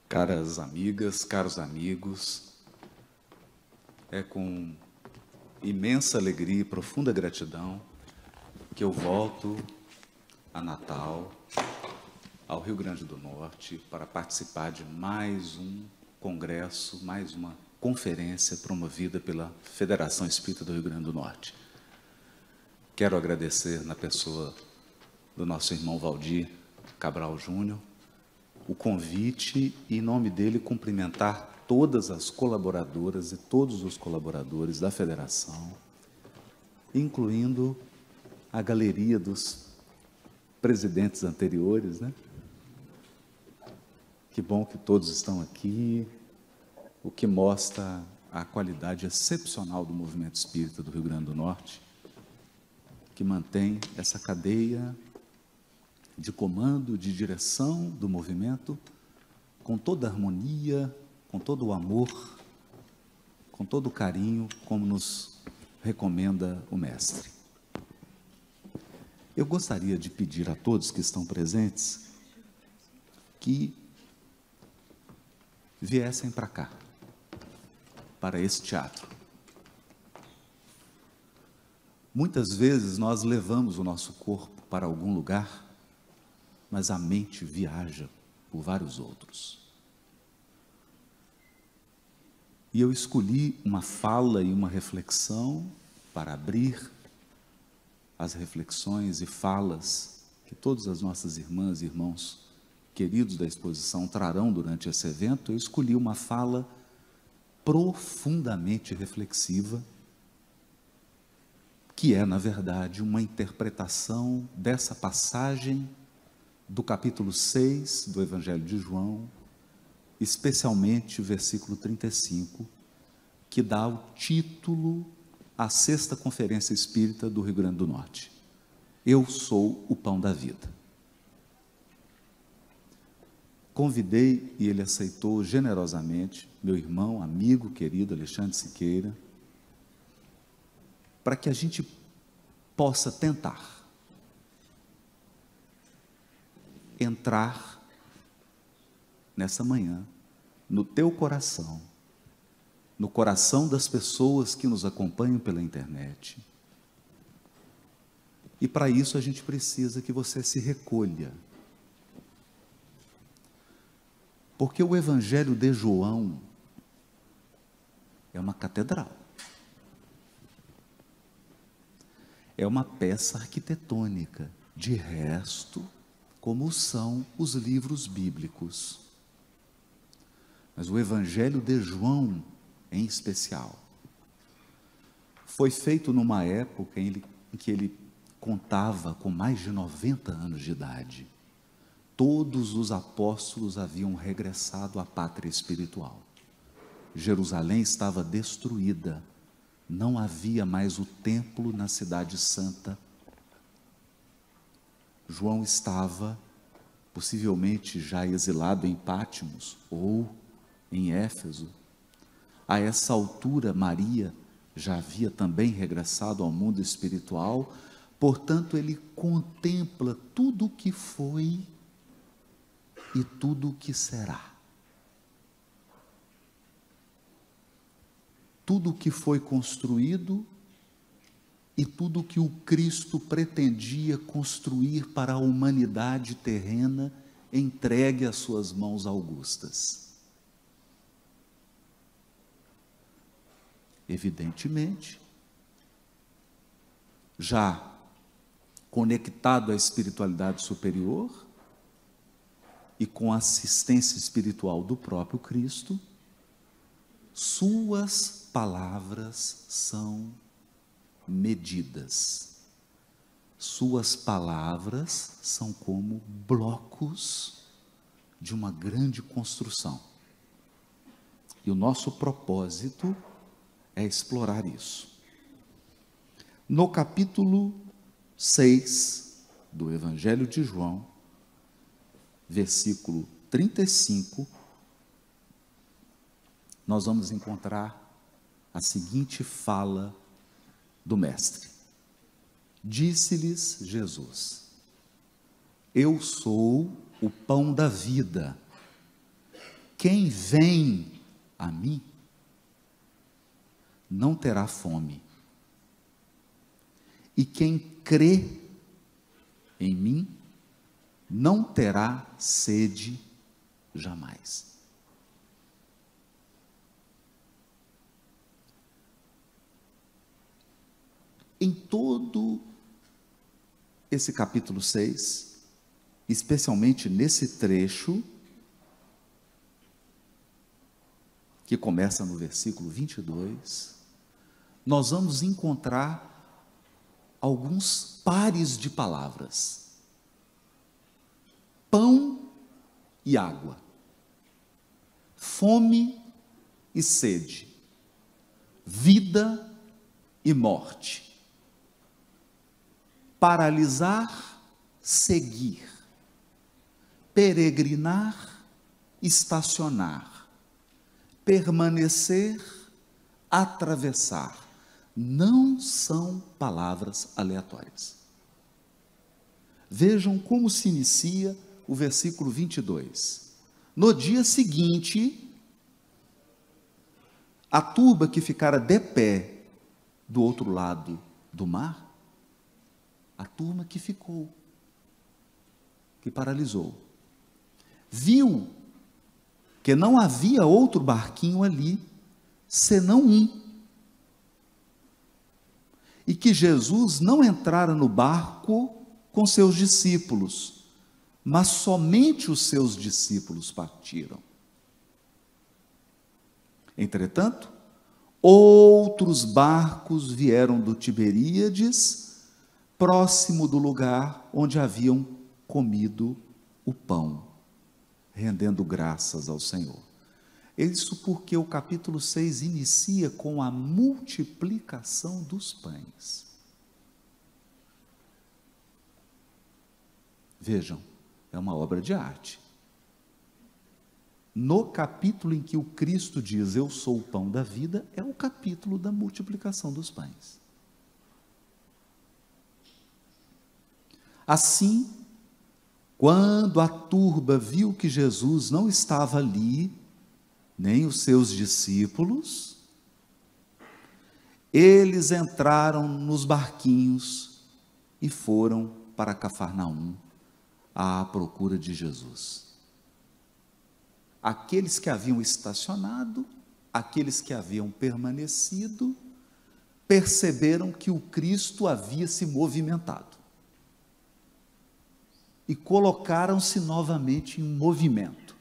Caras amigas, caros amigos, é com imensa alegria e profunda gratidão que eu volto a Natal, ao Rio Grande do Norte, para participar de mais um congresso, mais uma conferência promovida pela Federação Espírita do Rio Grande do Norte. Quero agradecer, na pessoa do nosso irmão Valdir Cabral Júnior, o convite e, em nome dele, cumprimentar todas as colaboradoras e todos os colaboradores da Federação, incluindo a galeria dos presidentes anteriores, né? Que bom que todos estão aqui, o que mostra a qualidade excepcional do movimento espírita do Rio Grande do Norte, que mantém essa cadeia de comando, de direção do movimento, com toda a harmonia, com todo o amor, com todo o carinho, como nos recomenda o mestre. Eu gostaria de pedir a todos que estão presentes que viessem para cá, para esse teatro. Muitas vezes nós levamos o nosso corpo para algum lugar, mas a mente viaja por vários outros. E eu escolhi uma fala e uma reflexão para abrir as reflexões e falas que todas as nossas irmãs e irmãos queridos da exposição trarão durante esse evento. Eu escolhi uma fala profundamente reflexiva, que é, na verdade, uma interpretação dessa passagem do capítulo 6 do Evangelho de João, especialmente o versículo 35, que dá o título à sexta Conferência Espírita do Rio Grande do Norte. Eu sou o pão da vida. Convidei, e ele aceitou generosamente, meu irmão, amigo, querido Alexandre Siqueira, para que a gente possa tentar entrar nessa manhã no teu coração, no coração das pessoas que nos acompanham pela internet. E para isso a gente precisa que você se recolha. Porque o Evangelho de João é uma catedral. É uma peça arquitetônica. De resto, como são os livros bíblicos. Mas o Evangelho de João, em especial, foi feito numa época em que ele contava com mais de 90 anos de idade. Todos os apóstolos haviam regressado à pátria espiritual. Jerusalém estava destruída, não havia mais o templo na cidade santa. João estava, possivelmente já exilado em Pátimos ou em Éfeso. A essa altura, Maria já havia também regressado ao mundo espiritual, portanto, ele contempla tudo o que foi e tudo o que será. Tudo o que foi construído e tudo o que o Cristo pretendia construir para a humanidade terrena entregue às suas mãos augustas. Evidentemente, já conectado à espiritualidade superior e com a assistência espiritual do próprio Cristo, suas palavras são medidas. Suas palavras são como blocos de uma grande construção. E o nosso propósito é explorar isso. No capítulo 6 do Evangelho de João, versículo 35, nós vamos encontrar a seguinte fala do Mestre. Disse-lhes Jesus: Eu sou o pão da vida. quem vem a mim não terá fome, e quem crê em mim não terá sede jamais. Em todo esse capítulo 6, especialmente nesse trecho, que começa no versículo 22, nós vamos encontrar alguns pares de palavras: pão e água, fome e sede, vida e morte, paralisar, seguir, peregrinar, estacionar, permanecer, atravessar. Não são palavras aleatórias. Vejam como se inicia o versículo 22. No dia seguinte, a turba que ficara de pé do outro lado do mar, a turma que ficou, que paralisou, viu que não havia outro barquinho ali, senão um, e que Jesus não entrara no barco com seus discípulos, mas somente os seus discípulos partiram. Entretanto, outros barcos vieram do Tiberíades, próximo do lugar onde haviam comido o pão, rendendo graças ao Senhor. Isso porque o capítulo 6 inicia com a multiplicação dos pães. Vejam, é uma obra de arte. No capítulo em que o Cristo diz, eu sou o pão da vida, é o capítulo da multiplicação dos pães. Assim, quando a turba viu que Jesus não estava ali, nem os seus discípulos, eles entraram nos barquinhos e foram para Cafarnaum à procura de Jesus. Aqueles que haviam estacionado, aqueles que haviam permanecido, perceberam que o Cristo havia se movimentado e colocaram-se novamente em movimento.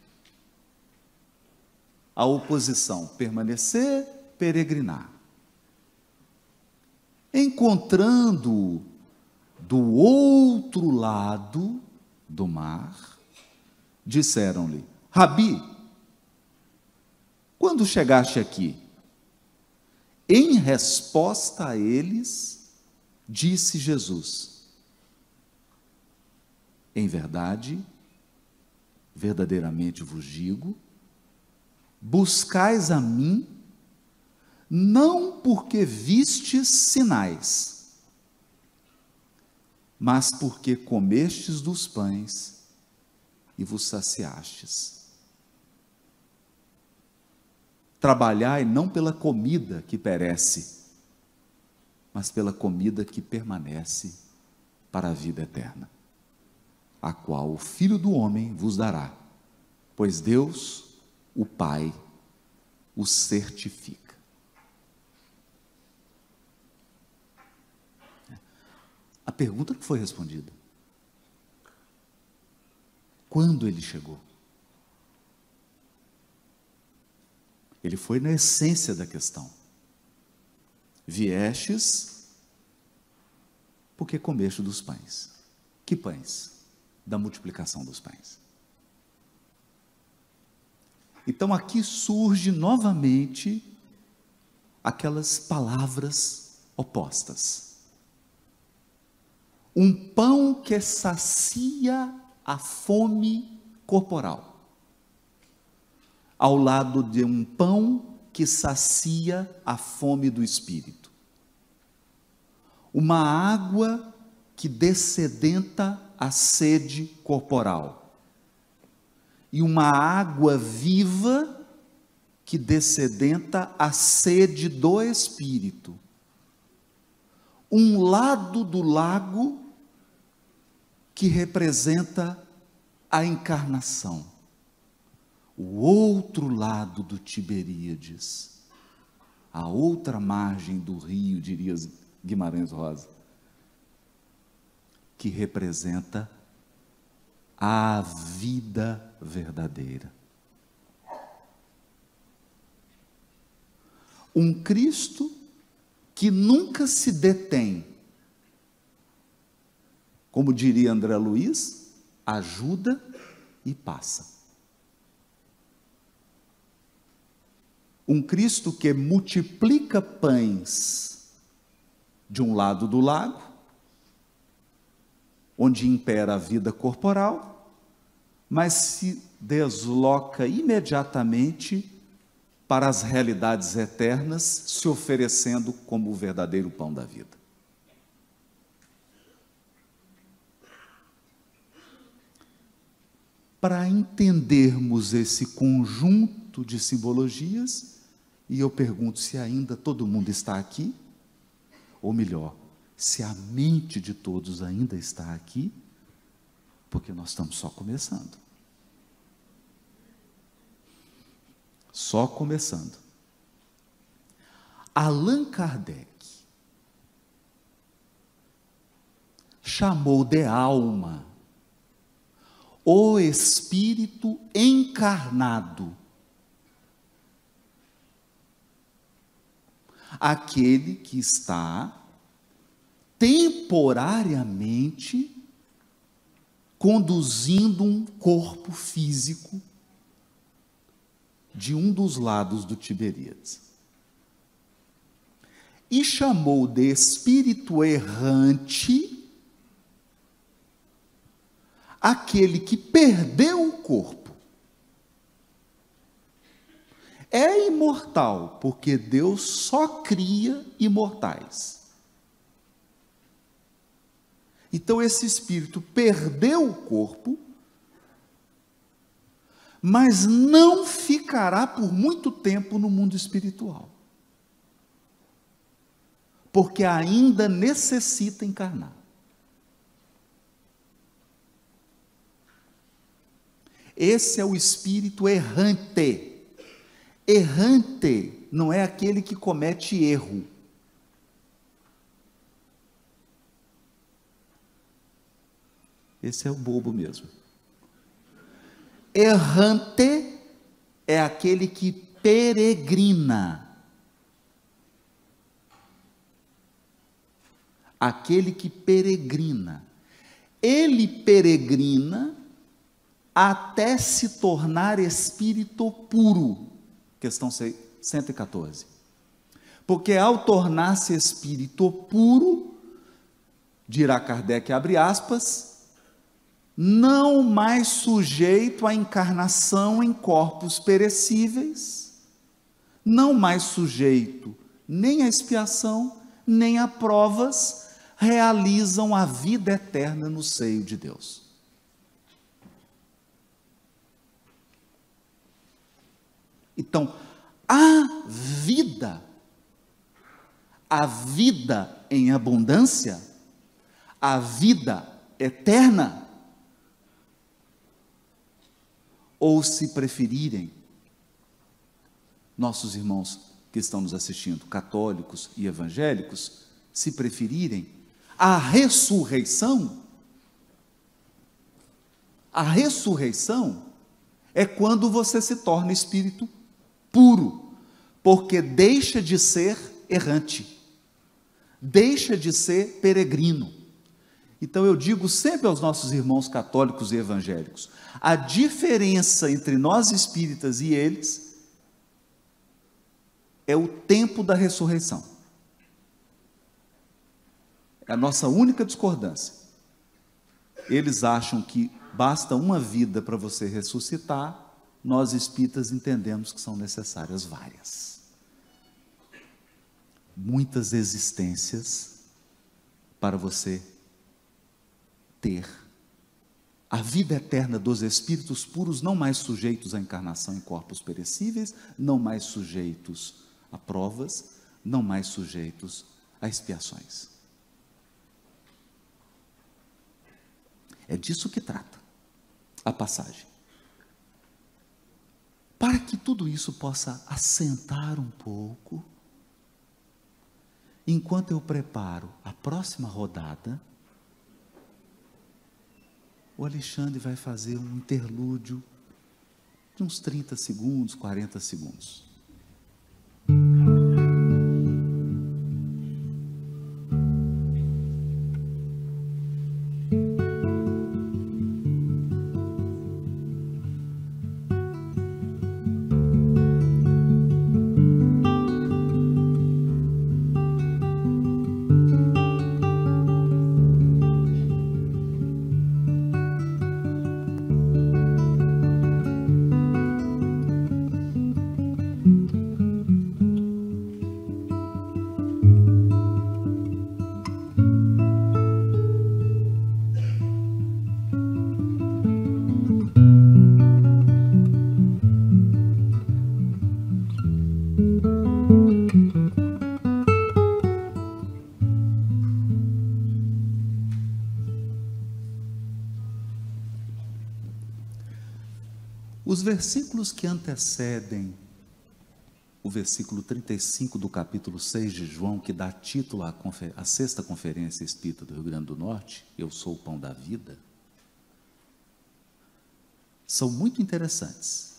A oposição, permanecer, peregrinar. Encontrando do outro lado do mar, disseram-lhe, Rabi, quando chegaste aqui? Em resposta a eles, disse Jesus, em verdade, verdadeiramente vos digo, buscais a mim, não porque vistes sinais, mas porque comestes dos pães e vos saciastes. Trabalhai não pela comida que perece, mas pela comida que permanece para a vida eterna, a qual o Filho do Homem vos dará, pois Deus, o Pai, o certifica. A pergunta não foi respondida. Quando ele chegou? Ele foi na essência da questão. Viestes porque comeste dos pães. Que pães? Da multiplicação dos pães. Então aqui surge novamente aquelas palavras opostas. Um pão que sacia a fome corporal, ao lado de um pão que sacia a fome do espírito. Uma água que dessedenta a sede corporal. e uma água viva que descedenta a sede do Espírito. Um lado do lago que representa a encarnação. O outro lado do Tiberíades, a outra margem do rio, diria Guimarães Rosa, que representa a vida verdadeira. Um Cristo que nunca se detém. Como diria André Luiz, ajuda e passa. Um Cristo que multiplica pães de um lado do lago, onde impera a vida corporal, mas se desloca imediatamente para as realidades eternas, se oferecendo como o verdadeiro pão da vida. Para entendermos esse conjunto de simbologias, e eu pergunto se ainda todo mundo está aqui, ou melhor, se a mente de todos ainda está aqui, porque nós estamos só começando. Só começando. Allan Kardec chamou de alma o espírito encarnado, aquele que está temporariamente conduzindo um corpo físico de um dos lados do Tiberíades. E chamou de espírito errante aquele que perdeu o corpo. É imortal, porque Deus só cria imortais. Então esse espírito perdeu o corpo, mas não ficará por muito tempo no mundo espiritual, porque ainda necessita encarnar. Esse é o espírito errante. Errante não é aquele que comete erro. Esse é o bobo mesmo. Errante é aquele que peregrina. Aquele que peregrina. Ele peregrina até se tornar espírito puro. Questão 114. Porque ao tornar-se espírito puro, dirá Kardec, abre aspas, não mais sujeito à encarnação em corpos perecíveis, não mais sujeito nem à expiação, nem a provas, realizam a vida eterna no seio de Deus. Então, a vida em abundância, a vida eterna, ou se preferirem, nossos irmãos que estão nos assistindo, católicos e evangélicos, se preferirem, a ressurreição é quando você se torna espírito puro, porque deixa de ser errante, deixa de ser peregrino. Então eu digo sempre aos nossos irmãos católicos e evangélicos, a diferença entre nós espíritas e eles é o tempo da ressurreição. É a nossa única discordância. Eles acham que basta uma vida para você ressuscitar, nós espíritas entendemos que são necessárias várias. Muitas existências para você ter a vida eterna dos espíritos puros, não mais sujeitos à encarnação em corpos perecíveis, não mais sujeitos a provas, não mais sujeitos a expiações. É disso que trata a passagem. Para que tudo isso possa assentar um pouco, enquanto eu preparo a próxima rodada, o Alexandre vai fazer um interlúdio de uns 30 segundos, 40 segundos. Os versículos que antecedem o versículo 35 do capítulo 6 de João, que dá título à sexta conferência espírita do Rio Grande do Norte, Eu sou o pão da vida, são muito interessantes.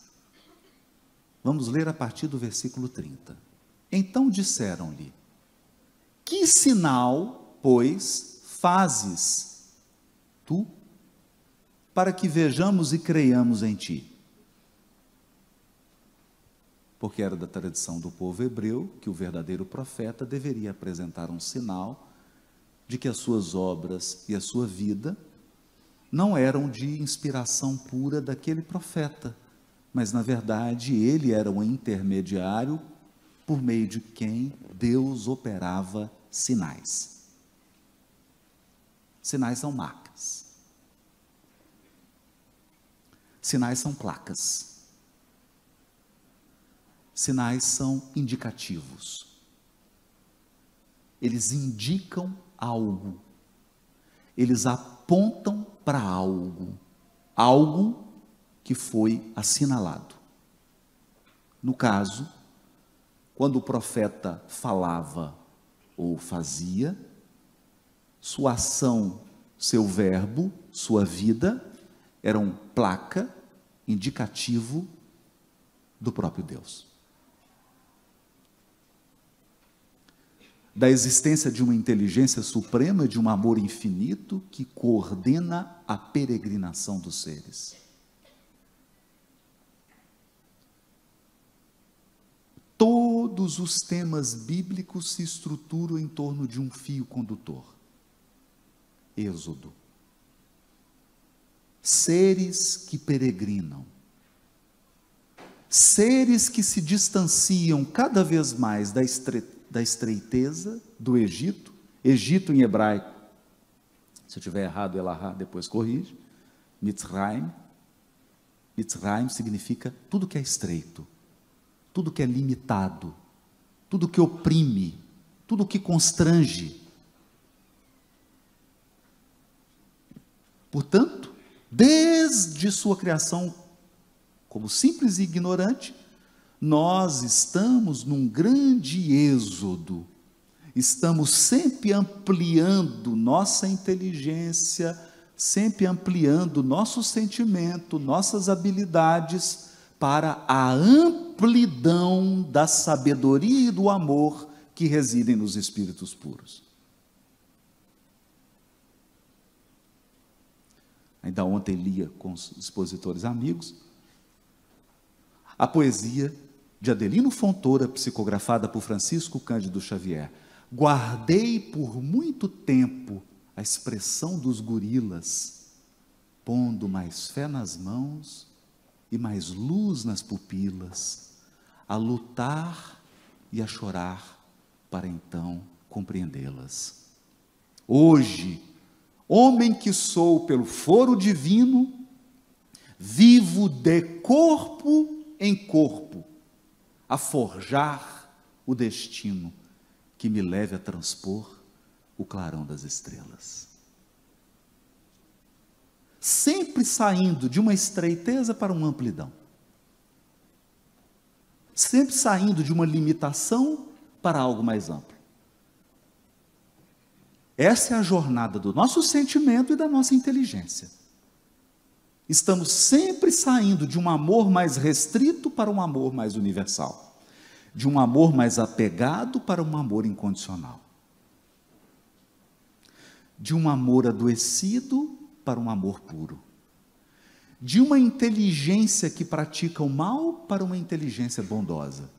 Vamos ler a partir do versículo 30. Então disseram-lhe: que sinal, pois, fazes tu, para que vejamos e creiamos em ti? Porque era da tradição do povo hebreu que o verdadeiro profeta deveria apresentar um sinal de que as suas obras e a sua vida não eram de inspiração pura daquele profeta, mas na verdade ele era um intermediário por meio de quem Deus operava sinais. Sinais são marcas. Sinais são placas. Sinais são indicativos. Eles indicam algo. Eles apontam para algo. Algo que foi assinalado. No caso, quando o profeta falava ou fazia, sua ação, seu verbo, sua vida, eram placa, indicativo do próprio Deus. Da existência de uma inteligência suprema, de um amor infinito que coordena a peregrinação dos seres. Todos os temas bíblicos se estruturam em torno de um fio condutor. Êxodo. Seres que peregrinam. Seres que se distanciam cada vez mais da estreiteza do Egito. Egito em hebraico, se eu estiver errado, Elahá, depois corrige. Mitzrayim. Mitzrayim significa tudo que é estreito, tudo que é limitado, tudo que oprime, tudo que constrange. Portanto, desde sua criação como simples e ignorante, nós estamos num grande êxodo, estamos sempre ampliando nossa inteligência, sempre ampliando nosso sentimento, nossas habilidades, para a amplidão da sabedoria e do amor que residem nos espíritos puros. Ainda ontem lia com os expositores amigos a poesia de Adelino Fontoura, psicografada por Francisco Cândido Xavier. Guardei por muito tempo a expressão dos gorilas, pondo mais fé nas mãos e mais luz nas pupilas, a lutar e a chorar para então compreendê-las. Hoje, homem que sou pelo foro divino, vivo de corpo em corpo, a forjar o destino que me leve a transpor o clarão das estrelas. Sempre saindo de uma estreiteza para uma amplidão. Sempre saindo de uma limitação para algo mais amplo. Essa é a jornada do nosso sentimento e da nossa inteligência. Estamos sempre saindo de um amor mais restrito para um amor mais universal. De um amor mais apegado para um amor incondicional. De um amor adoecido para um amor puro. De uma inteligência que pratica o mal para uma inteligência bondosa.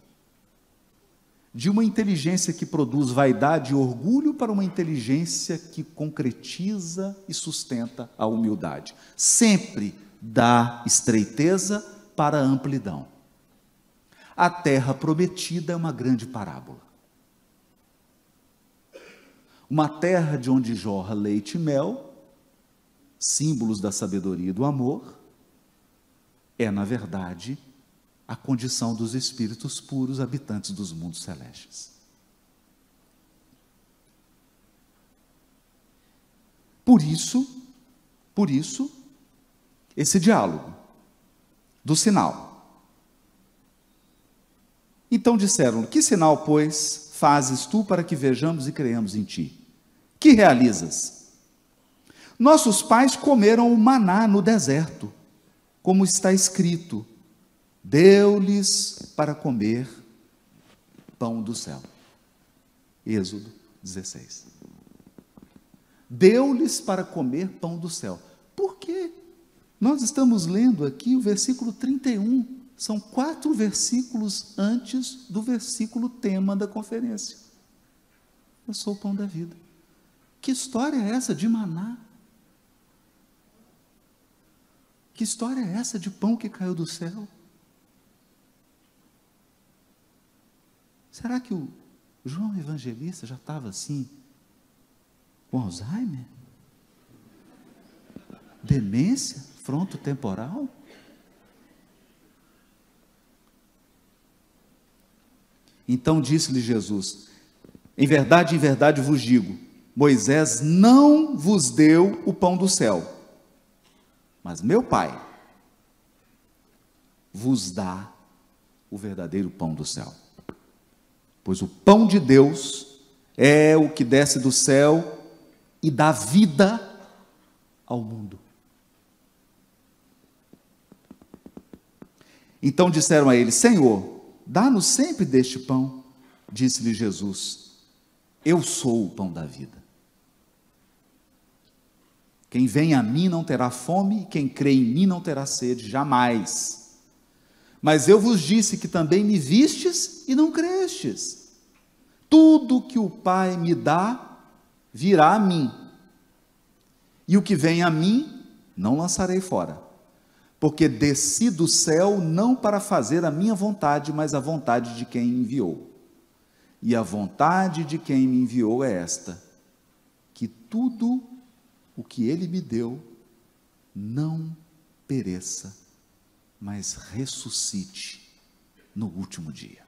De uma inteligência que produz vaidade e orgulho para uma inteligência que concretiza e sustenta a humildade. Sempre da estreiteza para a amplidão. A terra prometida é uma grande parábola. Uma terra de onde jorra leite e mel, símbolos da sabedoria e do amor, é, na verdade, a condição dos espíritos puros habitantes dos mundos celestes. Por isso, esse diálogo do sinal. Então disseram: que sinal, pois, fazes tu para que vejamos e creamos em ti? Que realizas? Nossos pais comeram o maná no deserto, como está escrito: deu-lhes para comer pão do céu. Êxodo 16. Deu-lhes para comer pão do céu. Por quê? Nós estamos lendo aqui o versículo 31. São 4 versículos antes do versículo tema da conferência. Eu sou o pão da vida. Que história é essa de maná? Que história é essa de pão que caiu do céu? Será que o João Evangelista já estava assim, com Alzheimer? Demência frontotemporal? Então disse-lhe Jesus: em verdade vos digo, Moisés não vos deu o pão do céu, mas meu Pai vos dá o verdadeiro pão do céu. Pois o pão de Deus é o que desce do céu e dá vida ao mundo. Então disseram a ele: Senhor, dá-nos sempre deste pão. Disse-lhe Jesus: eu sou o pão da vida. Quem vem a mim não terá fome, e quem crê em mim não terá sede, jamais. Mas eu vos disse que também me vistes e não crestes. Tudo que o Pai me dá, virá a mim. E o que vem a mim, não lançarei fora. Porque desci do céu não para fazer a minha vontade, mas a vontade de quem me enviou. E a vontade de quem me enviou é esta: que tudo o que ele me deu não pereça, mas ressuscite no último dia.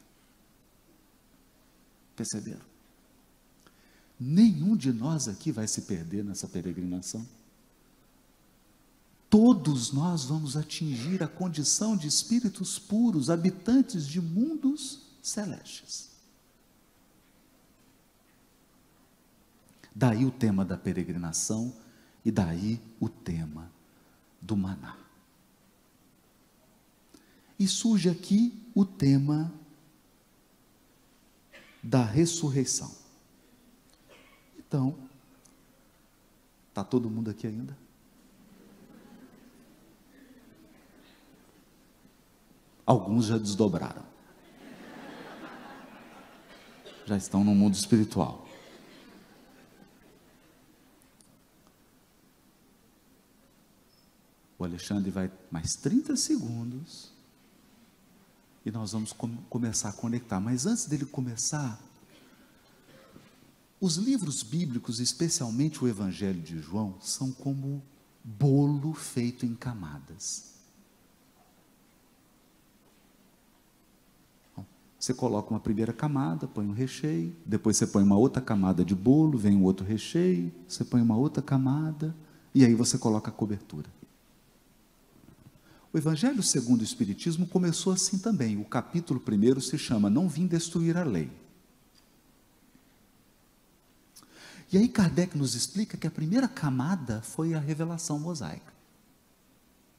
Perceberam? Nenhum de nós aqui vai se perder nessa peregrinação. Todos nós vamos atingir a condição de espíritos puros, habitantes de mundos celestes. Daí o tema da peregrinação e daí o tema do maná. E surge aqui o tema da ressurreição. Então, está todo mundo aqui ainda? Alguns já desdobraram. Já estão no mundo espiritual. O Alexandre vai mais 30 segundos e nós vamos começar a conectar. Mas antes dele começar, Os livros bíblicos, especialmente o Evangelho de João, são como bolo feito em camadas. Você coloca uma primeira camada, põe um recheio, depois você põe uma outra camada de bolo, vem um outro recheio, você põe uma outra camada, e aí você coloca a cobertura. O Evangelho segundo o Espiritismo começou assim também. O capítulo 1 se chama Não Vim Destruir a Lei. E aí Kardec nos explica que a primeira camada foi a revelação mosaica,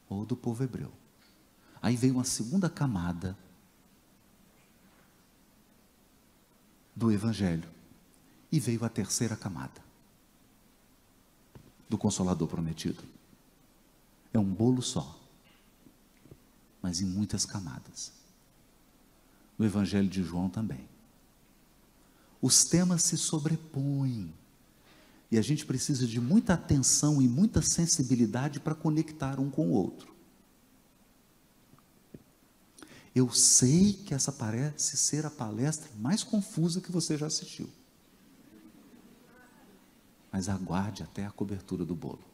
ou do povo hebreu. Aí veio uma segunda camada do Evangelho, e veio a terceira camada do Consolador prometido. É um bolo só, mas em muitas camadas. No Evangelho de João também. Os temas se sobrepõem, e a gente precisa de muita atenção e muita sensibilidade para conectar um com o outro. Eu sei que essa parece ser a palestra mais confusa que você já assistiu. Mas aguarde até a cobertura do bolo.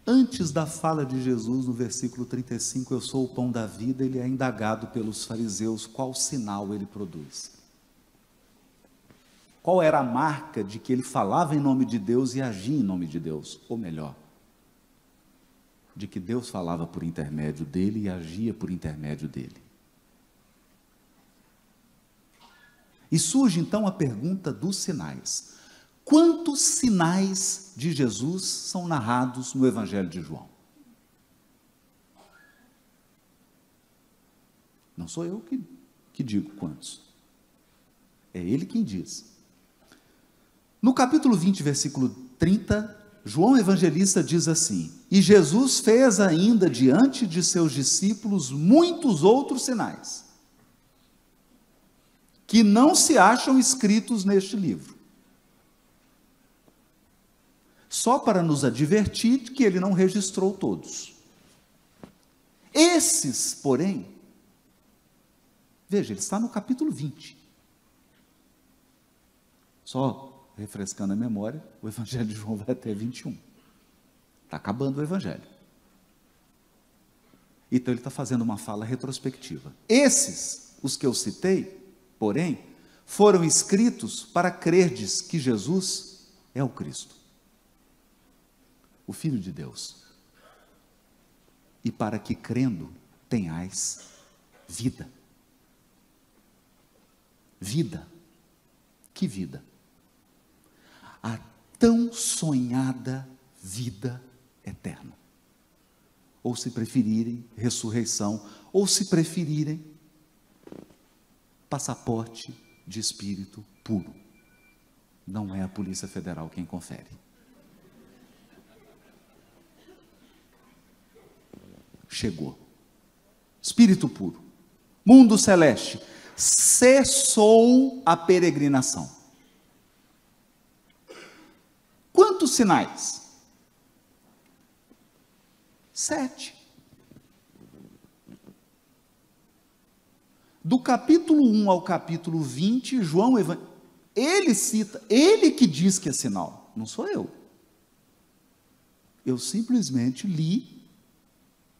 Antes da fala de Jesus, no versículo 35, eu sou o pão da vida, ele é indagado pelos fariseus qual sinal ele produz. Qual era a marca de que ele falava em nome de Deus e agia em nome de Deus? Ou melhor, de que Deus falava por intermédio dele e agia por intermédio dele. E surge então a pergunta dos sinais. Quantos sinais de Jesus são narrados no Evangelho de João? Não sou eu que digo quantos. É ele quem diz. No capítulo 20, versículo 30, João Evangelista diz assim: E Jesus fez ainda diante de seus discípulos muitos outros sinais, que não se acham escritos neste livro. Só para nos advertir que ele não registrou todos. Esses, porém, veja, ele está no capítulo 20. Só refrescando a memória, o Evangelho de João vai até 21. Está acabando o Evangelho. Então ele está fazendo uma fala retrospectiva. Esses, os que eu citei, porém, foram escritos para crerdes que Jesus é o Cristo, o Filho de Deus, e para que crendo tenhais vida. Vida. Que vida? A tão sonhada vida eterna. Ou se preferirem, ressurreição, ou se preferirem, passaporte de espírito puro. Não é a Polícia Federal quem confere. Chegou. Espírito puro. Mundo celeste. Cessou a peregrinação. Quantos sinais? 7. Do capítulo 1 ao capítulo 20, João, ele cita, ele que diz que é sinal, não sou eu. Eu simplesmente li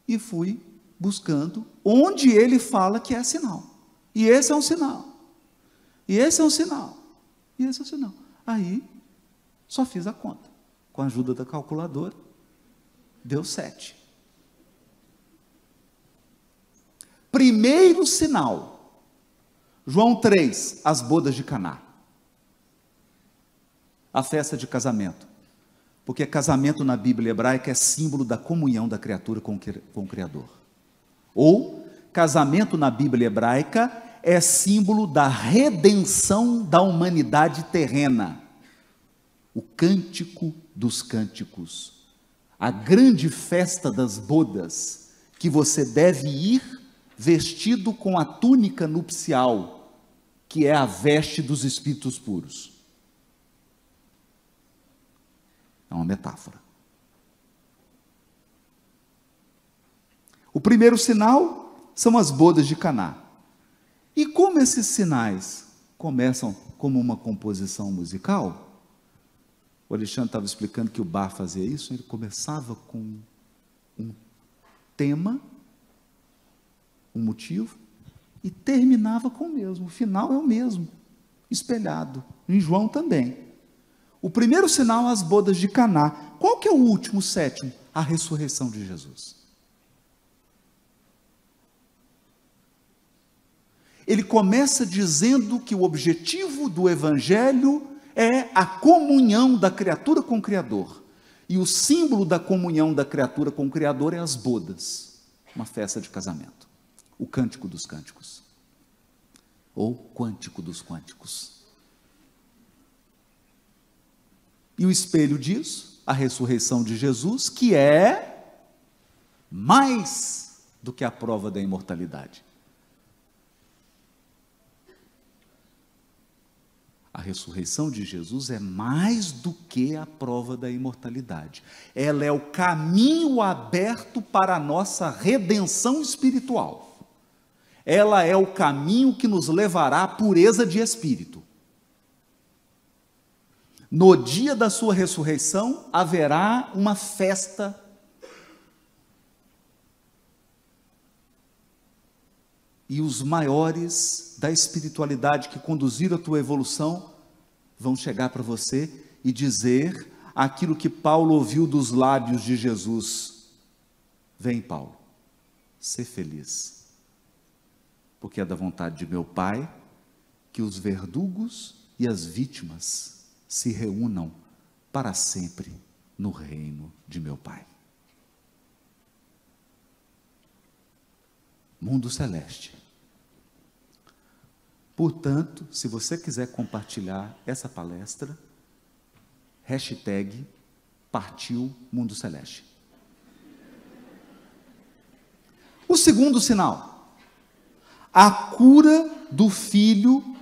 e fui buscando onde ele fala que é sinal. E esse é um sinal. E esse é um sinal. E esse é um sinal. Aí, só fiz a conta. Com a ajuda da calculadora, deu 7. Primeiro sinal, João 3, as bodas de Caná. A festa de casamento. Porque casamento na Bíblia hebraica é símbolo da comunhão da criatura com o Criador. Ou, casamento na Bíblia hebraica é símbolo da redenção da humanidade terrena. O cântico dos cânticos, a grande festa das bodas, que você deve ir vestido com a túnica nupcial, que é a veste dos espíritos puros. É uma metáfora. O primeiro sinal são as bodas de Caná. E como esses sinais começam como uma composição musical, o Alexandre estava explicando que o Bach fazia isso, ele começava com um tema, um motivo, e terminava com o mesmo, o final é o mesmo, espelhado, em João também. O primeiro sinal, as bodas de Caná. Qual que é o último, o sétimo? A ressurreição de Jesus. Ele começa dizendo que o objetivo do Evangelho é a comunhão da criatura com o Criador. E o símbolo da comunhão da criatura com o Criador é as bodas, uma festa de casamento. O cântico dos cânticos, ou quântico dos quânticos. E o espelho disso, a ressurreição de Jesus, que é mais do que a prova da imortalidade. A ressurreição de Jesus é mais do que a prova da imortalidade. Ela é o caminho aberto para a nossa redenção espiritual. Ela é o caminho que nos levará à pureza de espírito. No dia da sua ressurreição, haverá uma festa. E os maiores da espiritualidade que conduziram a tua evolução vão chegar para você e dizer aquilo que Paulo ouviu dos lábios de Jesus. Vem, Paulo, sê feliz, porque é da vontade de meu Pai que os verdugos e as vítimas se reúnam para sempre no reino de meu Pai. Mundo celeste. Portanto, se você quiser compartilhar essa palestra, hashtag partiu Mundo Celeste. O segundo sinal, a cura do filho,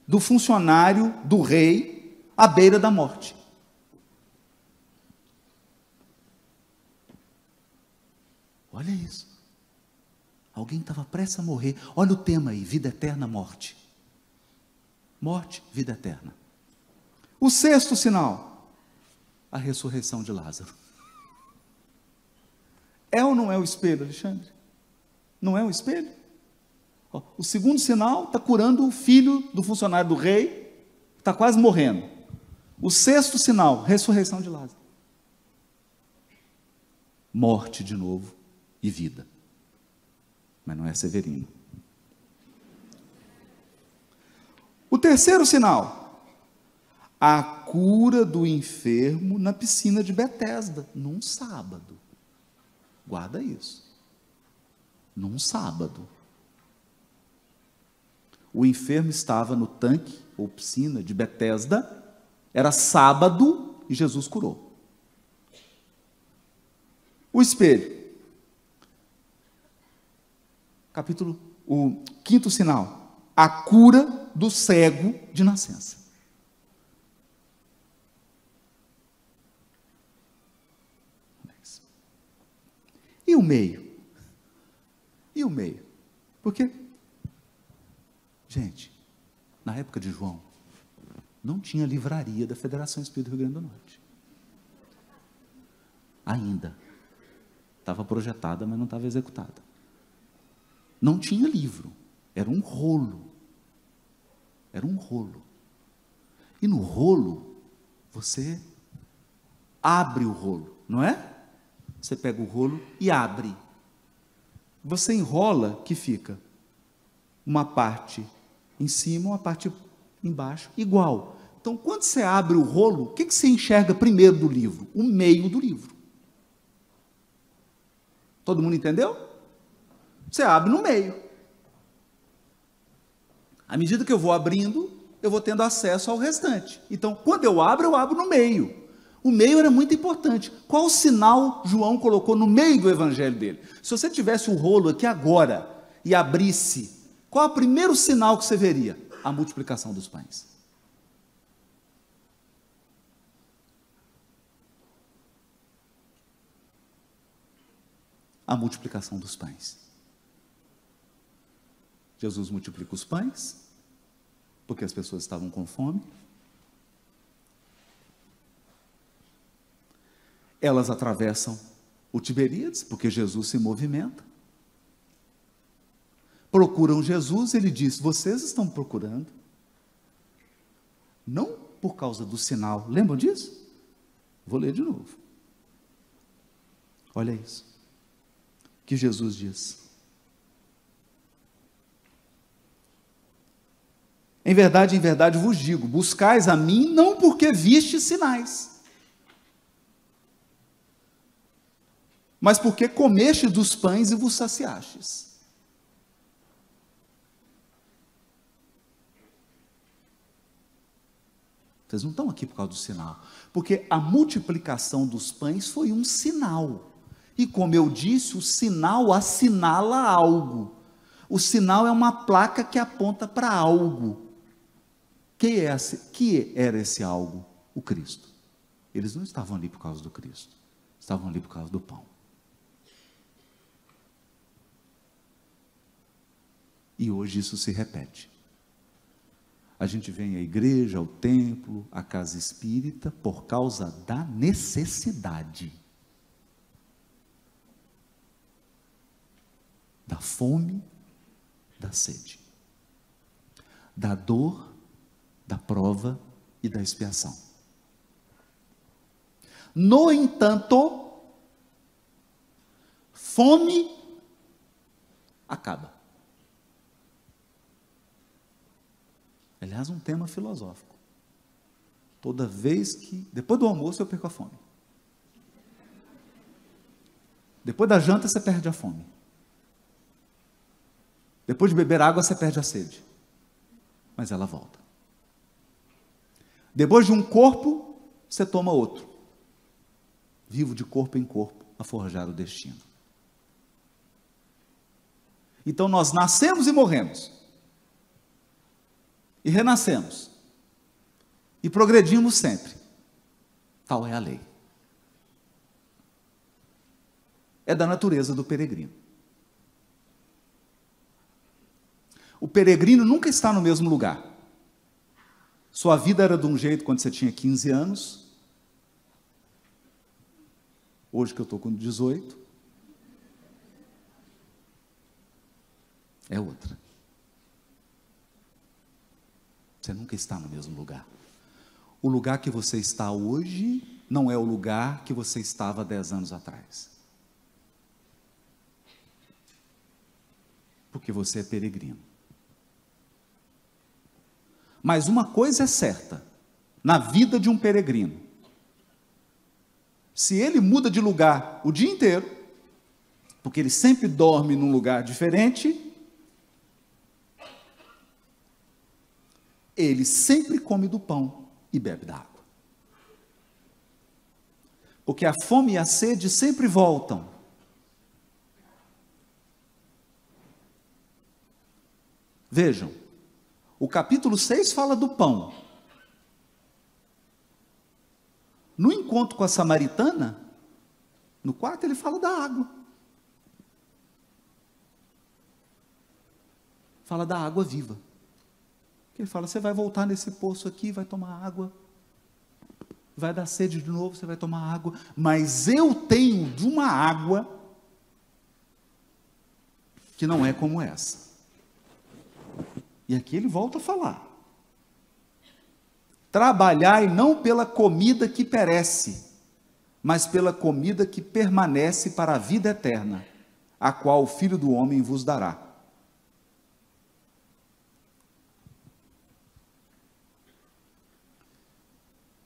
do funcionário, do rei, à beira da morte. Olha isso. Alguém estava prestes a morrer. Olha o tema aí, vida eterna, morte. Morte, vida eterna. O sexto sinal, a ressurreição de Lázaro. É ou não é o espelho, Alexandre? Não é o espelho? Ó, o segundo sinal está curando o filho do funcionário do rei, está quase morrendo. O sexto sinal, ressurreição de Lázaro. Morte de novo e vida. Mas não é Severino. O terceiro sinal, a cura do enfermo na piscina de Betesda, num sábado. Guarda isso. Num sábado. O enfermo estava no tanque, ou piscina de Betesda, era sábado e Jesus curou. O espelho. O quinto sinal, a cura do cego de nascença. E o meio? E o meio? Porque, gente, na época de João, não tinha livraria da Federação Espírita do Rio Grande do Norte. Ainda. Estava projetada, mas não estava executada. Não tinha livro, era um rolo. Era um rolo. E no rolo, você abre o rolo, não é? Você pega o rolo e abre. Você enrola, que fica uma parte em cima, uma parte embaixo, igual. Então, quando você abre o rolo, o que você enxerga primeiro do livro? O meio do livro. Todo mundo entendeu? Você abre no meio. À medida que eu vou abrindo, eu vou tendo acesso ao restante. Então, quando eu abro no meio. O meio era muito importante. Qual sinal João colocou no meio do evangelho dele? Se você tivesse o rolo aqui agora e abrisse, qual é o primeiro sinal que você veria? A multiplicação dos pães. A multiplicação dos pães. Jesus multiplica os pães, porque as pessoas estavam com fome. Elas atravessam o Tiberíades, porque Jesus se movimenta. Procuram Jesus, ele diz: vocês estão procurando, não por causa do sinal. Lembram disso? Vou ler de novo. Olha isso. Que Jesus diz: em verdade vos digo, buscais a mim não porque vistes sinais, mas porque comeste dos pães e vos saciastes. Vocês não estão aqui por causa do sinal, porque a multiplicação dos pães foi um sinal. E como eu disse, o sinal assinala algo. O sinal é uma placa que aponta para algo. Que era esse algo? O Cristo. Eles não estavam ali por causa do Cristo, estavam ali por causa do pão. E hoje isso se repete. A gente vem à igreja, ao templo, à casa espírita, por causa da necessidade. Da fome, da sede. Da dor, da prova e da expiação. No entanto, fome acaba. Aliás, um tema filosófico. Toda vez que, depois do almoço, eu perco a fome. Depois da janta, você perde a fome. Depois de beber água, você perde a sede. Mas ela volta. Depois de um corpo, você toma outro. Vivo de corpo em corpo, a forjar o destino. Então, nós nascemos e morremos. E renascemos. E progredimos sempre. Tal é a lei. É da natureza do peregrino. O peregrino nunca está no mesmo lugar. Sua vida era de um jeito quando você tinha 15 anos. Hoje que eu estou com 18. É outra. Você nunca está no mesmo lugar. O lugar que você está hoje não é o lugar que você estava 10 anos atrás. Porque você é peregrino. Mas uma coisa é certa, na vida de um peregrino: se ele muda de lugar o dia inteiro, porque ele sempre dorme num lugar diferente, ele sempre come do pão e bebe da água. Porque a fome e a sede sempre voltam. Vejam, o capítulo 6 fala do pão. No encontro com a samaritana, no 4 ele fala da água. Fala da água viva. Ele fala: você vai voltar nesse poço aqui, vai tomar água, vai dar sede de novo, você vai tomar água, mas eu tenho de uma água que não é como essa. E aqui ele volta a falar: trabalhai não pela comida que perece, mas pela comida que permanece para a vida eterna, a qual o Filho do Homem vos dará.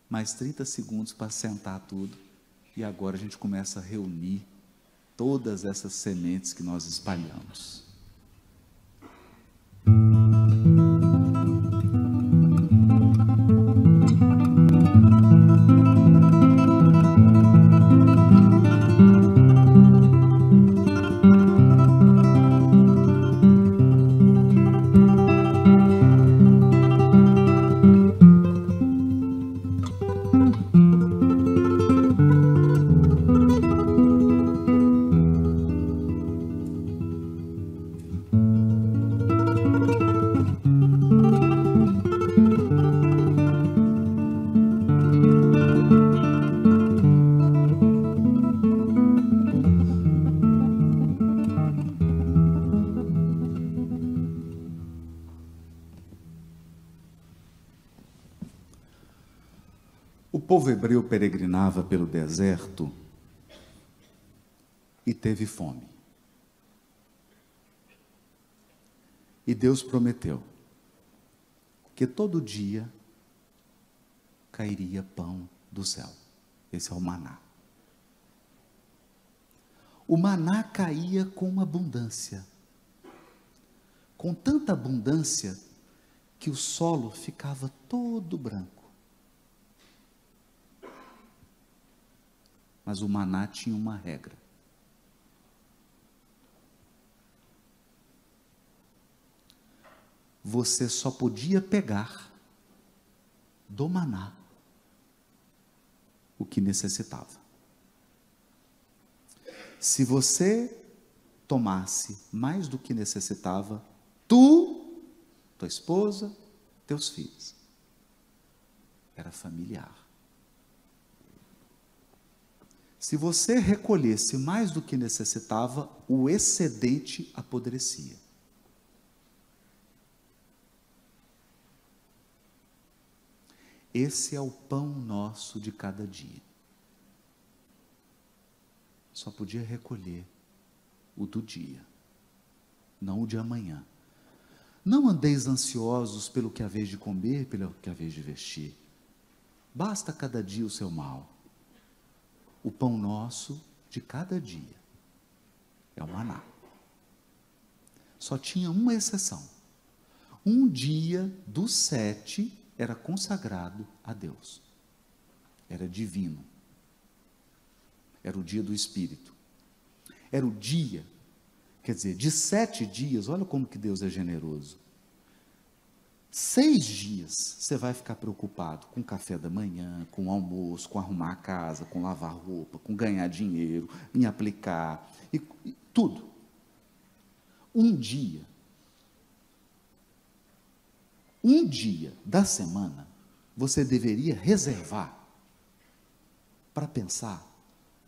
Mais 30 segundos para sentar tudo, e agora a gente começa a reunir todas essas sementes que nós espalhamos. O povo hebreu peregrinava pelo deserto e teve fome. E Deus prometeu que todo dia cairia pão do céu. Esse é o maná. O maná caía com abundância. Com tanta abundância que o solo ficava todo branco. Mas o maná tinha uma regra. Você só podia pegar do maná o que necessitava. Se você tomasse mais do que necessitava, tu, tua esposa, teus filhos, era familiar. Se você recolhesse mais do que necessitava, o excedente apodrecia. Esse é o pão nosso de cada dia. Só podia recolher o do dia, não o de amanhã. Não andeis ansiosos pelo que haveis de comer, pelo que haveis de vestir. Basta cada dia o seu mal. O pão nosso de cada dia é o maná. Só tinha uma exceção. Um dia dos 7 era consagrado a Deus. Era divino. Era o dia do Espírito. Era o dia, quer dizer, de 7 dias, olha como que Deus é generoso. 6 dias você vai ficar preocupado com o café da manhã, com o almoço, com arrumar a casa, com lavar roupa, com ganhar dinheiro, em aplicar, e tudo. Um dia da semana, você deveria reservar para pensar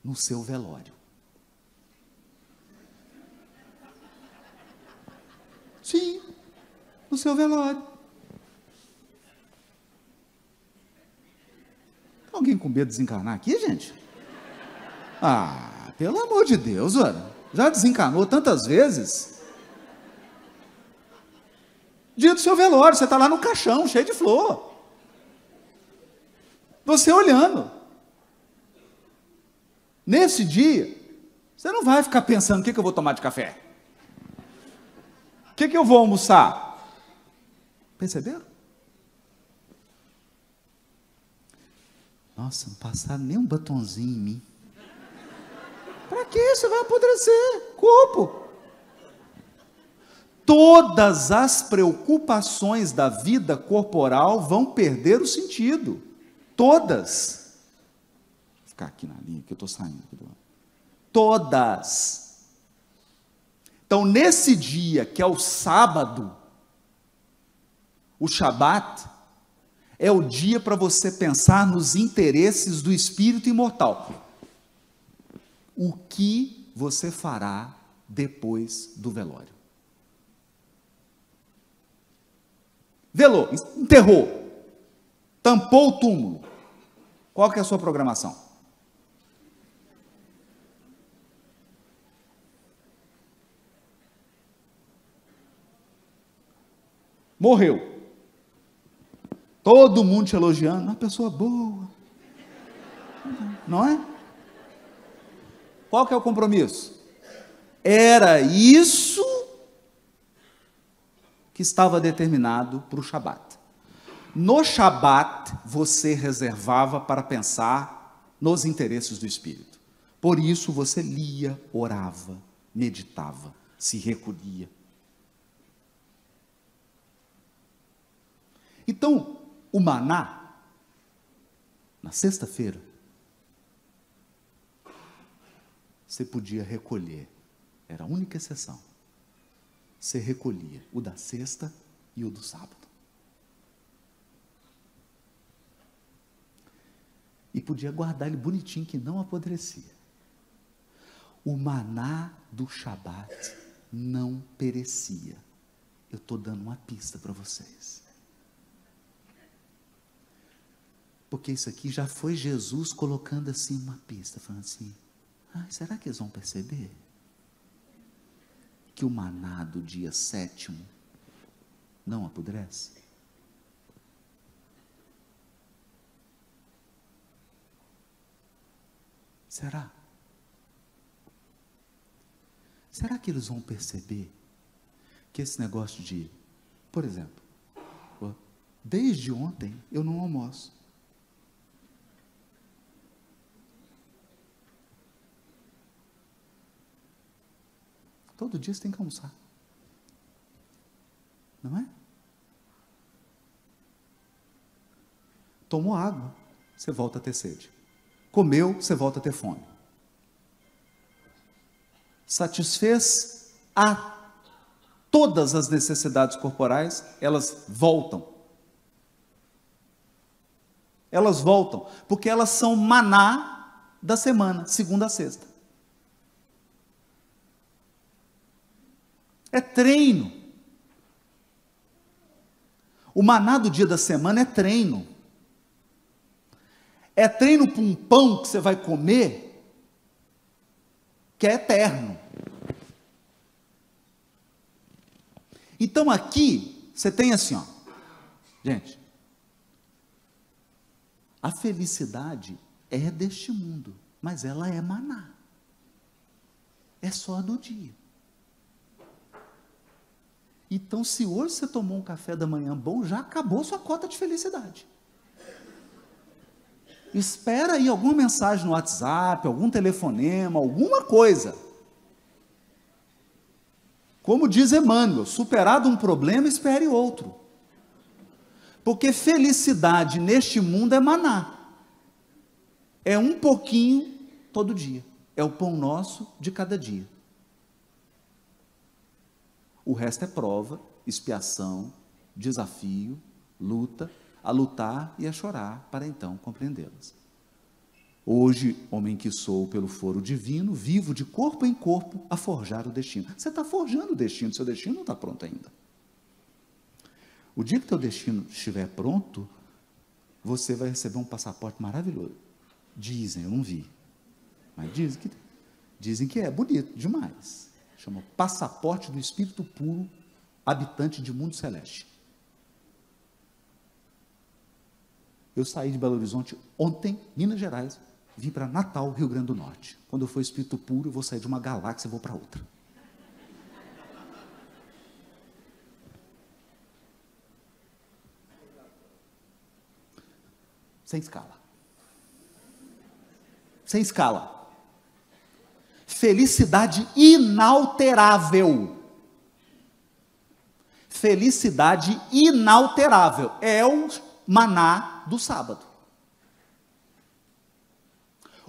no seu velório. Sim, no seu velório. Alguém com medo de desencarnar aqui, gente? Ah, pelo amor de Deus, olha. Já desencarnou tantas vezes. Dia do seu velório, você está lá no caixão, cheio de flor. Você olhando. Nesse dia, você não vai ficar pensando, o que eu vou tomar de café? O que eu vou almoçar? Perceberam? Nossa, não passaram nem um batonzinho em mim. Para que você vai apodrecer? Corpo. Todas as preocupações da vida corporal vão perder o sentido. Todas. Vou ficar aqui na linha, que eu estou saindo. Todas. Então, nesse dia, que é o sábado, o Shabat, é o dia para você pensar nos interesses do espírito imortal. O que você fará depois do velório? Velou, enterrou, tampou o túmulo. Qual que é a sua programação? Morreu. Todo mundo te elogiando, uma pessoa boa. Não é? Qual que é o compromisso? Era isso que estava determinado para o Shabat. No Shabat, você reservava para pensar nos interesses do Espírito. Por isso você lia, orava, meditava, se recolhia. Então, o maná, na sexta-feira, você podia recolher. Era a única exceção. Você recolhia o da sexta e o do sábado. E podia guardar ele bonitinho, que não apodrecia. O maná do Shabat não perecia. Eu estou dando uma pista para vocês. Porque isso aqui já foi Jesus colocando assim uma pista, falando assim, será que eles vão perceber que o maná do dia 7º não apodrece? Será? Será que eles vão perceber que esse negócio de, por exemplo, desde ontem eu não almoço. Todo dia você tem que almoçar. Não é? Tomou água, você volta a ter sede. Comeu, você volta a ter fome. Satisfez a todas as necessidades corporais, elas voltam. Elas voltam, porque elas são maná da semana, segunda a sexta. É treino. O maná do dia da semana é treino. É treino para um pão que você vai comer, que é eterno. Então aqui, você tem assim, gente, a felicidade é deste mundo, mas ela é maná. É só do dia. Então, se hoje você tomou um café da manhã bom, já acabou sua cota de felicidade. Espera aí alguma mensagem no WhatsApp, algum telefonema, alguma coisa. Como diz Emmanuel, superado um problema, espere outro. Porque felicidade neste mundo é maná. É um pouquinho todo dia. É o pão nosso de cada dia. O resto é prova, expiação, desafio, luta, a lutar e a chorar para então compreendê-las. Hoje, homem que sou pelo foro divino, vivo de corpo em corpo a forjar o destino. Você está forjando o destino, seu destino não está pronto ainda. O dia que teu destino estiver pronto, você vai receber um passaporte maravilhoso. Dizem, eu não vi, mas dizem que é bonito demais. Chama Passaporte do Espírito Puro, habitante de mundo celeste. Eu saí de Belo Horizonte ontem, Minas Gerais, vim para Natal, Rio Grande do Norte. Quando eu for Espírito Puro, eu vou sair de uma galáxia e vou para outra. Sem escala. Sem escala. Felicidade inalterável. Felicidade inalterável. É o maná do sábado.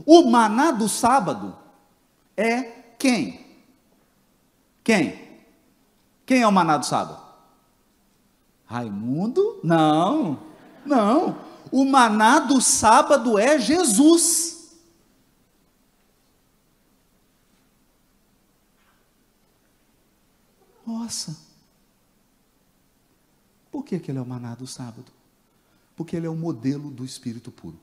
O maná do sábado é quem? Quem? Quem é o maná do sábado? Raimundo? Não, não. O maná do sábado é Jesus. Nossa, por que ele é o maná do sábado? Porque ele é o modelo do Espírito puro.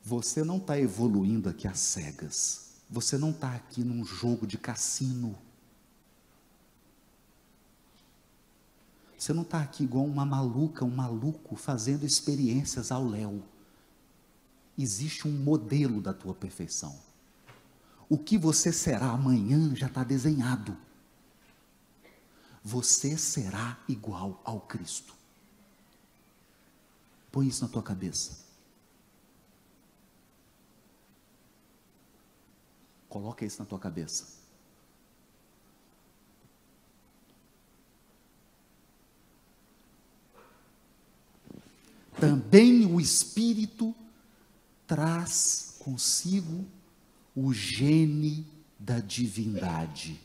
Você não está evoluindo aqui às cegas. Você não está aqui num jogo de cassino. Você não está aqui igual uma maluca, um maluco, fazendo experiências ao léu. Existe um modelo da tua perfeição. O que você será amanhã já está desenhado. Você será igual ao Cristo. Põe isso na tua cabeça. Coloca isso na tua cabeça. Também o Espírito traz consigo o gene da divindade.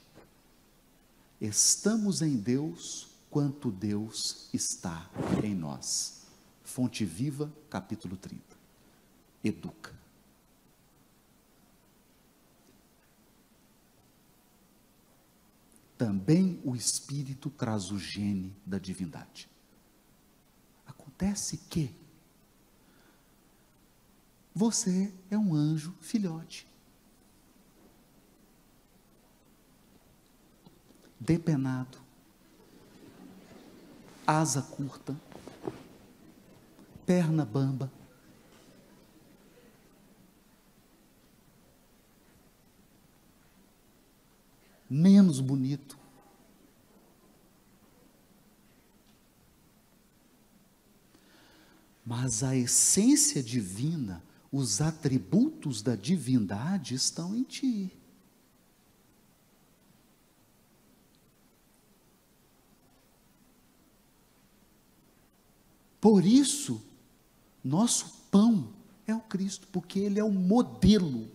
Estamos em Deus quanto Deus está em nós. Fonte Viva, capítulo 30. Educa. Também o Espírito traz o gene da divindade. Acontece que você é um anjo filhote. Depenado, asa curta, perna bamba, menos bonito, mas a essência divina, os atributos da divindade estão em ti. Por isso, nosso pão é o Cristo, porque Ele é o modelo.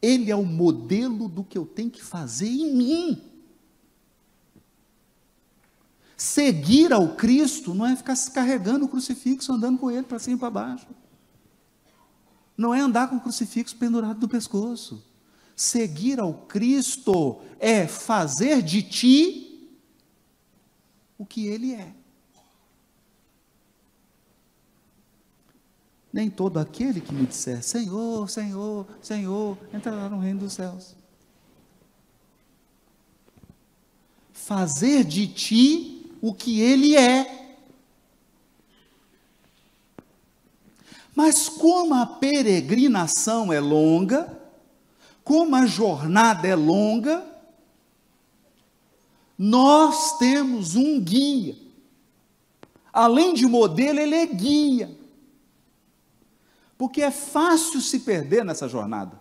Ele é o modelo do que eu tenho que fazer em mim. Seguir ao Cristo não é ficar carregando o crucifixo, andando com ele para cima e para baixo. Não é andar com o crucifixo pendurado no pescoço. Seguir ao Cristo é fazer de ti o que Ele é. Nem todo aquele que me disser, Senhor, Senhor, Senhor, entrará no reino dos céus. Fazer de ti o que Ele é. Mas como a peregrinação é longa, como a jornada é longa, nós temos um guia. Além de modelo, ele é guia. Porque é fácil se perder nessa jornada.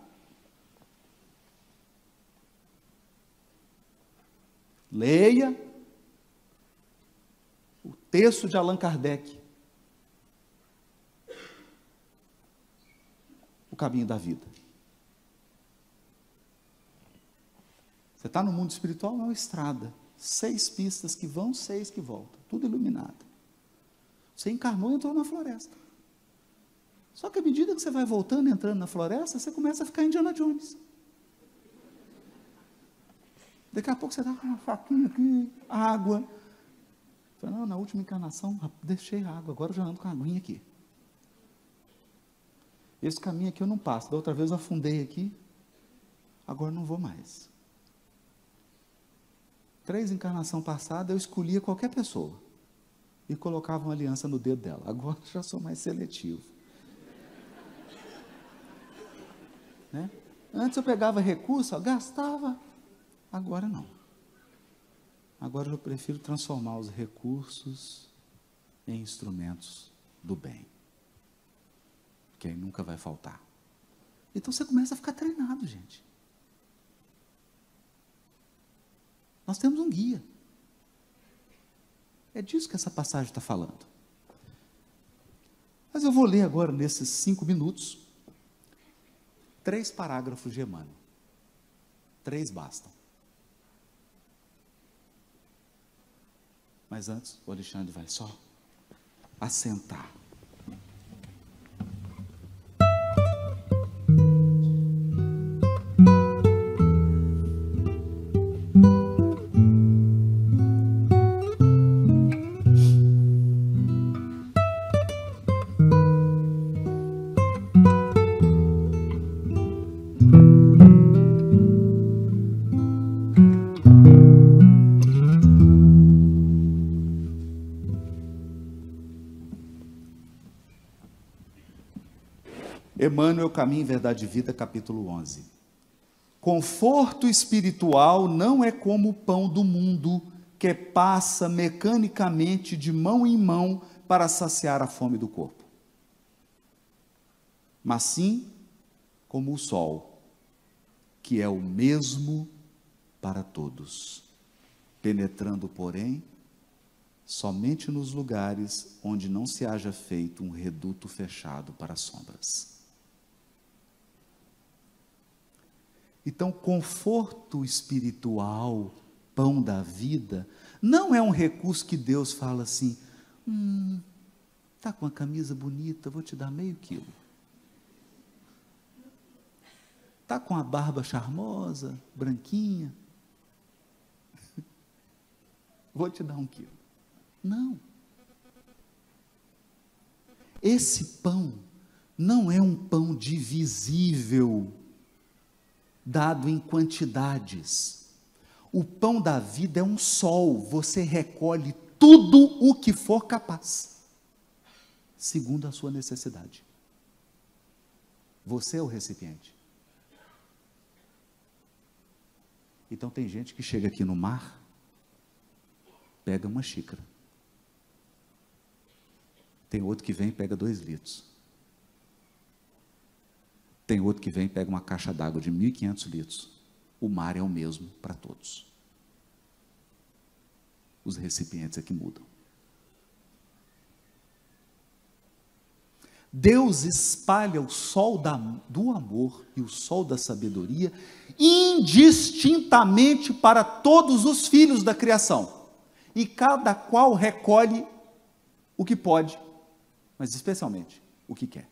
Leia o texto de Allan Kardec. O caminho da vida. Você está no mundo espiritual, é uma estrada. 6 pistas que vão, 6 que voltam. Tudo iluminado. Você encarnou e entrou na floresta. Só que à medida que você vai voltando, entrando na floresta, você começa a ficar Indiana Jones. Daqui a pouco você dá uma faquinha aqui, água. Fala, não, na última encarnação, deixei a água, agora eu já ando com a aguinha aqui. Esse caminho aqui eu não passo, da outra vez eu afundei aqui, agora não vou mais. 3 encarnações passadas, eu escolhia qualquer pessoa e colocava uma aliança no dedo dela. Agora eu já sou mais seletivo. Né? Antes eu pegava recurso, gastava, agora não. Agora eu prefiro transformar os recursos em instrumentos do bem, que aí nunca vai faltar. Então você começa a ficar treinado, gente. Nós temos um guia. É disso que essa passagem está falando. Mas eu vou ler agora, nesses 5 minutos, 3 parágrafos de Emmanuel. 3 bastam. Mas antes, o Alexandre vai só assentar. Emmanuel, Caminho, Verdade e Vida, capítulo 11. Conforto espiritual não é como o pão do mundo, que passa mecanicamente de mão em mão para saciar a fome do corpo, mas sim como o sol, que é o mesmo para todos, penetrando, porém, somente nos lugares onde não se haja feito um reduto fechado para as sombras. Então, conforto espiritual, pão da vida, não é um recurso que Deus fala assim, tá com uma camisa bonita, vou te dar meio quilo. Tá com a barba charmosa, branquinha, vou te dar 1 quilo. Não. Esse pão não é um pão divisível, dado em quantidades. O pão da vida é um sol, você recolhe tudo o que for capaz, segundo a sua necessidade. Você é o recipiente. Então tem gente que chega aqui no mar, pega uma xícara. Tem outro que vem e pega 2 litros. Tem outro que vem e pega uma caixa d'água de 1.500 litros. O mar é o mesmo para todos. Os recipientes é que mudam. Deus espalha o sol do amor e o sol da sabedoria indistintamente para todos os filhos da criação. E cada qual recolhe o que pode, mas especialmente o que quer.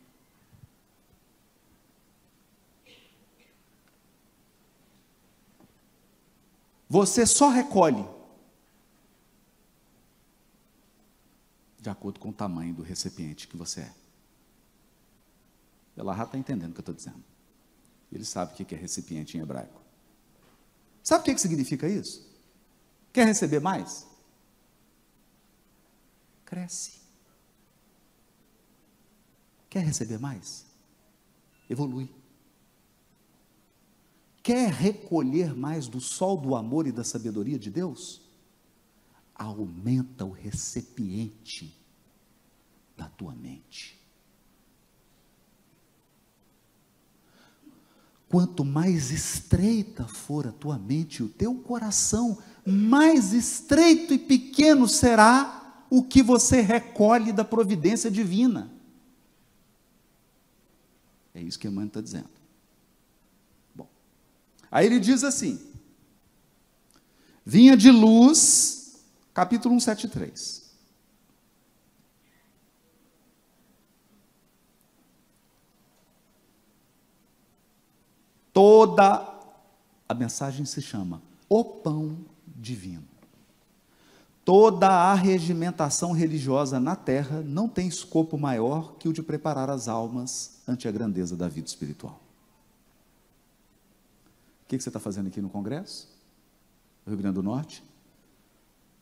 Você só recolhe de acordo com o tamanho do recipiente que você é. Ela já está entendendo o que eu estou dizendo. Ele sabe o que é recipiente em hebraico. Sabe o que significa isso? Quer receber mais? Cresce. Quer receber mais? Evolui. Quer recolher mais do sol do amor e da sabedoria de Deus? Aumenta o recipiente da tua mente. Quanto mais estreita for a tua mente e o teu coração, mais estreito e pequeno será o que você recolhe da providência divina. É isso que Emmanuel está dizendo. Bom, aí ele diz assim, vinha de luz, capítulo 173. Toda a mensagem se chama O Pão Divino. Toda a regimentação religiosa na terra não tem escopo maior que o de preparar as almas ante a grandeza da vida espiritual. O que você está fazendo aqui no Congresso, no Rio Grande do Norte?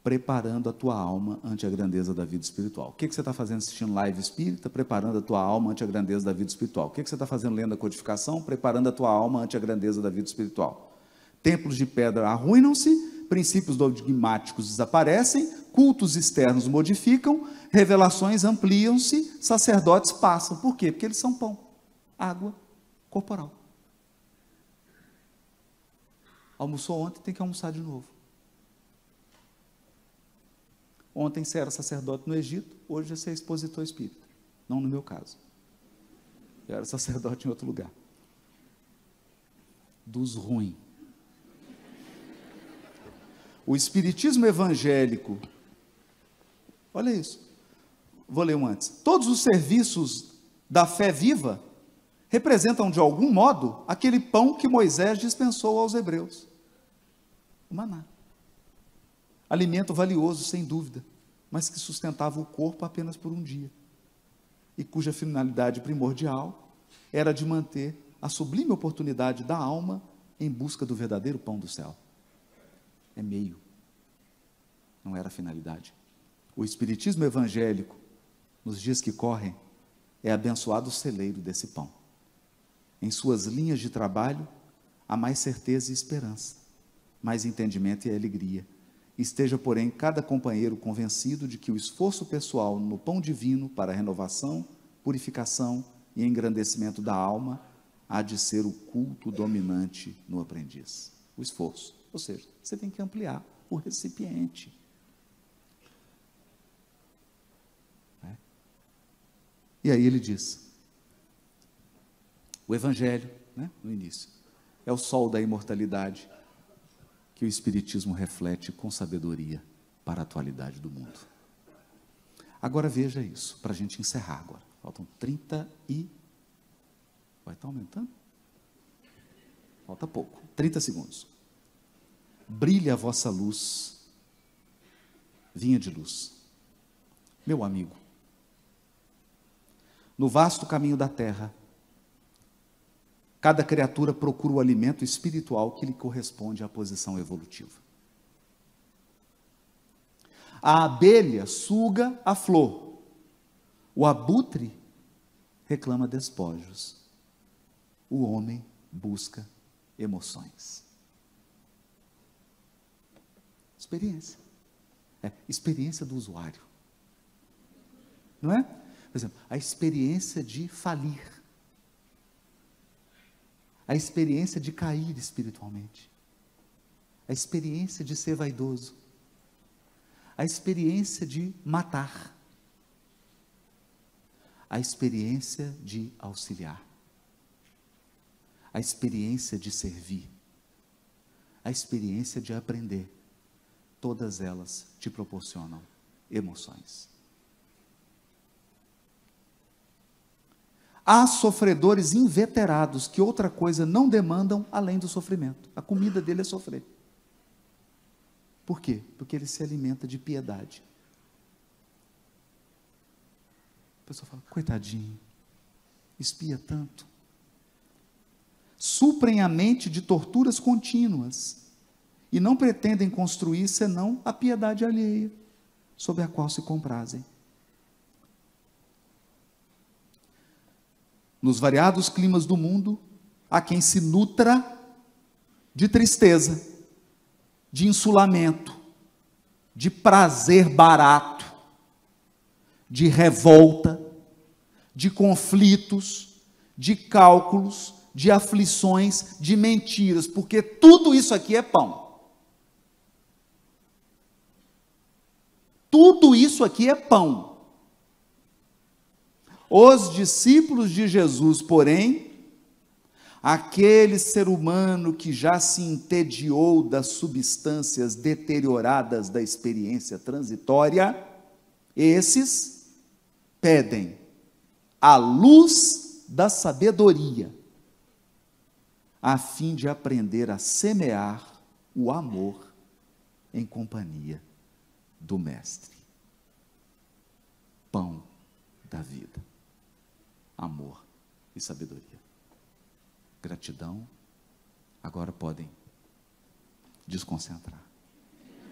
Preparando a tua alma ante a grandeza da vida espiritual. O que você está fazendo assistindo live espírita? Preparando a tua alma ante a grandeza da vida espiritual. O que você está fazendo lendo a codificação? Preparando a tua alma ante a grandeza da vida espiritual. Templos de pedra arruinam-se, princípios dogmáticos desaparecem, cultos externos modificam, revelações ampliam-se, sacerdotes passam. Por quê? Porque eles são pão, água corporal. Almoçou ontem, tem que almoçar de novo. Ontem você era sacerdote no Egito, hoje você é expositor espírita. Não no meu caso. Eu era sacerdote em outro lugar. Dos ruins. O espiritismo evangélico, olha isso, vou ler um antes. Todos os serviços da fé viva representam de algum modo aquele pão que Moisés dispensou aos hebreus. O maná. Alimento valioso, sem dúvida, mas que sustentava o corpo apenas por um dia, e cuja finalidade primordial era de manter a sublime oportunidade da alma em busca do verdadeiro pão do céu. É meio, não era a finalidade. O espiritismo evangélico, nos dias que correm, é abençoado celeiro desse pão. Em suas linhas de trabalho, há mais certeza e esperança, mais entendimento e alegria. Esteja, porém, cada companheiro convencido de que o esforço pessoal no pão divino para a renovação, purificação e engrandecimento da alma há de ser o culto dominante no aprendiz. O esforço. Ou seja, você tem que ampliar o recipiente. E aí ele diz, o Evangelho, no início, é o sol da imortalidade que o Espiritismo reflete com sabedoria para a atualidade do mundo. Agora veja isso, para a gente encerrar agora. Faltam 30 e... Vai estar aumentando? Falta pouco, 30 segundos. Brilhe a vossa luz, vinha de luz. Meu amigo, no vasto caminho da terra, cada criatura procura o alimento espiritual que lhe corresponde à posição evolutiva. A abelha suga a flor, o abutre reclama despojos, o homem busca emoções. Experiência. Experiência do usuário. Não é? Por exemplo, a experiência de falir. A experiência de cair espiritualmente. A experiência de ser vaidoso. A experiência de matar. A experiência de auxiliar. A experiência de servir. A experiência de aprender. Todas elas te proporcionam emoções. Há sofredores inveterados que outra coisa não demandam além do sofrimento. A comida dele é sofrer. Por quê? Porque ele se alimenta de piedade. A pessoa fala, coitadinho, espia tanto. Suprem a mente de torturas contínuas e não pretendem construir senão a piedade alheia, sob a qual se comprazem. Nos variados climas do mundo, há quem se nutra de tristeza, de insulamento, de prazer barato, de revolta, de conflitos, de cálculos, de aflições, de mentiras, porque tudo isso aqui é pão. Tudo isso aqui é pão. Os discípulos de Jesus, porém, aquele ser humano que já se entediou das substâncias deterioradas da experiência transitória, esses pedem a luz da sabedoria, a fim de aprender a semear o amor em companhia do Mestre. Pão da vida. Amor e sabedoria. Gratidão. Agora podem desconcentrar.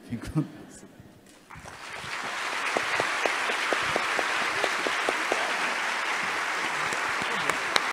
Fiquem com Deus.